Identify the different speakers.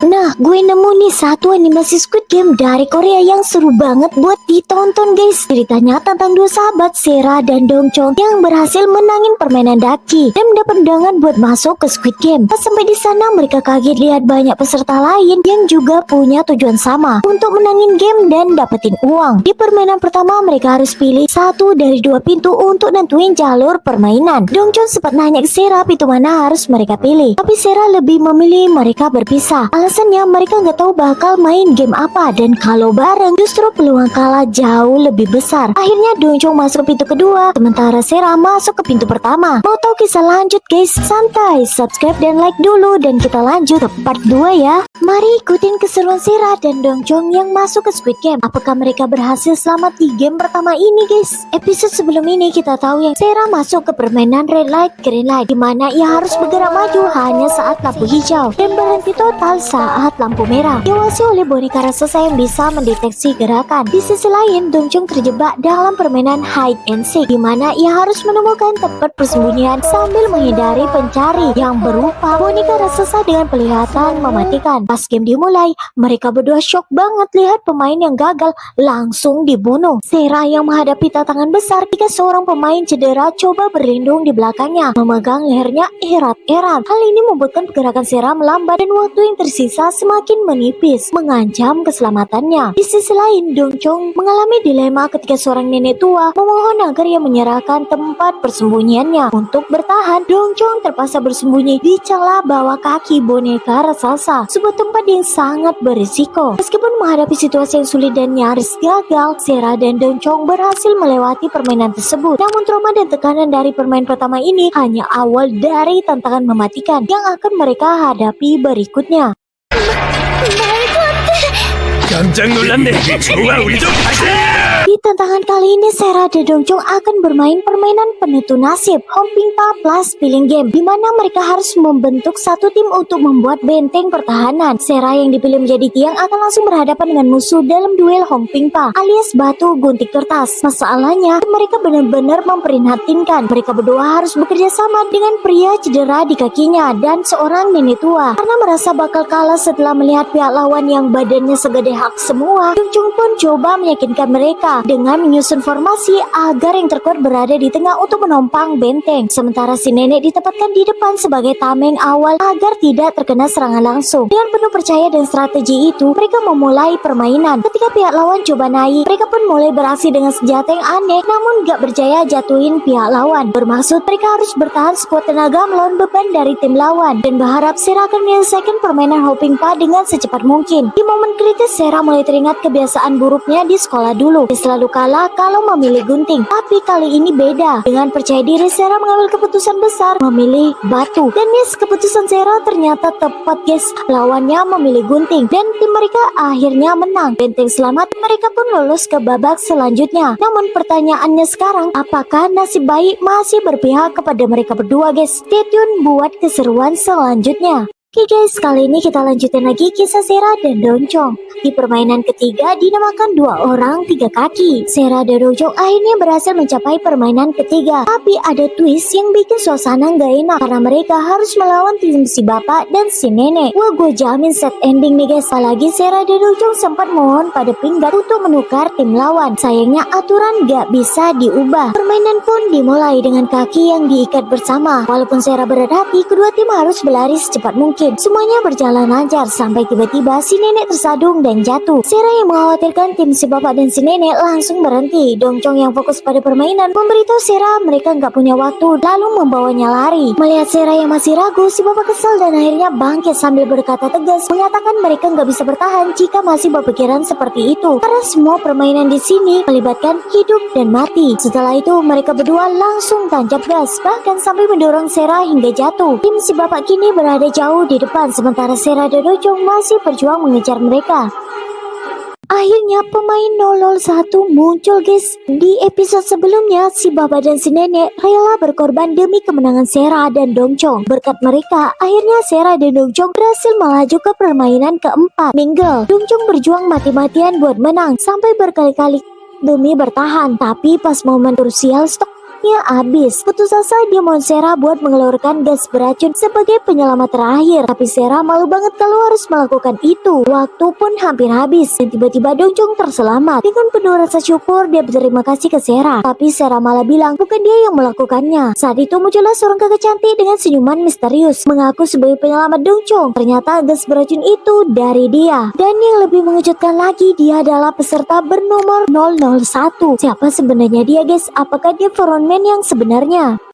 Speaker 1: Nah, gue nemu nih satu animasi Squid Game dari Korea yang seru banget buat ditonton guys. Ceritanya tentang dua sahabat Sera dan Dongchong yang berhasil menangin permainan daki dan mendapat undangan buat masuk ke Squid Game. Pas sampai di sana mereka kaget lihat banyak peserta lain yang juga punya tujuan sama untuk menangin game dan dapetin uang. Di permainan pertama mereka harus pilih satu dari dua pintu untuk nentuin jalur permainan. Dongchong sempat nanya ke Sera pintu mana harus mereka pilih, tapi Sera lebih memilih mereka berpisah. Alasannya mereka nggak tahu bakal main game apa dan kalau bareng justru peluang kalah jauh lebih besar. Akhirnya Dongchong masuk pintu kedua, sementara Sera masuk ke pintu pertama. Mau tahu kisah lanjut guys? Santai, subscribe dan like dulu dan kita lanjut ke part 2 ya. Mari ikutin keseruan Sera dan Dongchong yang masuk ke Squid Game. Apakah mereka berhasil selamat di game pertama ini guys? Episode sebelum ini kita tahu yang Sera masuk ke permainan red light green light, dimana ia harus bergerak maju hanya saat lampu hijau dan berhenti total saat lampu merah. Diawasi oleh boneka raksasa yang bisa mendeteksi gerakan. Di sisi lain, Dongchong terjebak dalam permainan hide and seek, dimana ia harus menemukan tempat persembunyian sambil menghindari pencari yang berupa boneka raksasa dengan kelihatan mematikan. Pas game dimulai, mereka berdua shock banget lihat pemain yang gagal langsung dibunuh. Sera yang menghadapi tantangan besar jika seorang pemain cedera coba berlindung di belakangnya, memegang lehernya erat-erat. Hal ini membuatkan pergerakan Sera melambat dan waktu yang tersisa semakin menipis, mengancam keselamatannya. Di sisi lain, Dongchong mengalami dilema ketika seorang nenek tua memohon agar ia menyerahkan tempat persembunyiannya. Untuk bertahan, Dongchong terpaksa bersembunyi di celah bawah kaki boneka raksasa, sebuah tempat yang sangat berisiko. Meskipun menghadapi situasi yang sulit dan nyaris gagal, Sera dan Dongchong berhasil melewati permainan tersebut. Namun trauma dan tekanan dari permain pertama ini hanya awal dari tantangan mematikan yang akan mereka hadapi berikutnya.
Speaker 2: 깜짝 놀랐네. 좋아, 우리 좀 가자.
Speaker 1: Di tantangan kali ini, Sera dan Dongchong akan bermain permainan penentu nasib Hongpingpa plus Feeling Game, di mana mereka harus membentuk satu tim untuk membuat benteng pertahanan. Sera yang dipilih menjadi tiang akan langsung berhadapan dengan musuh dalam duel Hongpingpa alias batu gunting kertas. Masalahnya, mereka benar-benar memprihatinkan. Mereka berdua harus bekerja sama dengan pria cedera di kakinya dan seorang nenek tua. Karena merasa bakal kalah setelah melihat pihak lawan yang badannya segede hak semua, Dongchong pun coba meyakinkan mereka dengan menyusun formasi agar yang terkuat berada di tengah untuk menompang benteng, sementara si nenek ditempatkan di depan sebagai tameng awal agar tidak terkena serangan langsung. Dengan penuh percaya dan strategi itu, mereka memulai permainan. Ketika pihak lawan coba naik, mereka pun mulai beraksi dengan senjata yang aneh, namun gak berjaya jatuhin pihak lawan. Bermaksud mereka harus bertahan sekuat tenaga melawan beban dari tim lawan dan berharap Sera akan menyelesaikan permainan Hongpingpa dengan secepat mungkin. Di momen kritis, Sera mulai teringat kebiasaan buruknya di sekolah dulu. Selalu kalah kalau memilih gunting. Tapi kali ini beda. Dengan percaya diri, Sera mengambil keputusan besar memilih batu. Dan yes, keputusan Sera ternyata tepat guys. Lawannya memilih gunting dan tim mereka akhirnya menang. Benteng selamat, mereka pun lolos ke babak selanjutnya. Namun pertanyaannya sekarang, apakah nasib baik masih berpihak kepada mereka berdua guys? Stay tune buat keseruan selanjutnya. Oke guys, kali ini kita lanjutin lagi kisah Sera dan Dongchong. Di permainan ketiga dinamakan dua orang tiga kaki. Sera dan Dongchong akhirnya berhasil mencapai permainan ketiga. Tapi ada twist yang bikin suasana gak enak karena mereka harus melawan tim si bapak dan si nenek. Wah, gue jamin set ending nih guys. Apalagi Sera dan Dongchong sempat mohon pada Pinggat untuk menukar tim lawan. Sayangnya aturan gak bisa diubah. Permainan pun dimulai dengan kaki yang diikat bersama. Walaupun Sera berat hati, kedua tim harus berlari secepat mungkin. Semuanya berjalan lancar sampai tiba-tiba si nenek tersadung dan jatuh. Sera yang mengkhawatirkan tim si bapak dan si nenek langsung berhenti. Dongchong yang fokus pada permainan memberitahu Sera mereka nggak punya waktu, lalu membawanya lari. Melihat Sera yang masih ragu, si bapak kesal dan akhirnya bangkit sambil berkata tegas, mengatakan mereka nggak bisa bertahan jika masih berpikiran seperti itu. Karena semua permainan di sini melibatkan hidup dan mati. Setelah itu mereka berdua langsung tancap gas, bahkan sampai mendorong Sera hingga jatuh. Tim si bapak kini berada jauh di depan, sementara Sera dan Dongchong masih berjuang mengejar mereka. Akhirnya pemain 001 muncul guys. Di episode sebelumnya, si bapak dan si nenek rela berkorban demi kemenangan Sera dan Dongchong. Berkat mereka, akhirnya Sera dan Dongchong berhasil melaju ke permainan keempat, Mingle. Dongchong berjuang mati-matian buat menang sampai berkali-kali demi bertahan. Tapi pas momen krusial, waktunya habis. Putus asa dia mohon Sarah buat mengeluarkan gas beracun sebagai penyelamat terakhir. Tapi Sarah malu banget kalau harus melakukan itu. Waktu pun hampir habis dan tiba-tiba Dongjong terselamat. Dengan penuh rasa syukur dia berterima kasih ke Sarah. Tapi Sarah malah bilang bukan dia yang melakukannya. Saat itu muncullah seorang kakek cantik dengan senyuman misterius mengaku sebagai penyelamat Dongjong. Ternyata gas beracun itu dari dia. Dan yang lebih mengejutkan lagi, dia adalah peserta bernomor 001. Siapa sebenarnya dia guys? Apakah dia frontman yang sebenarnya?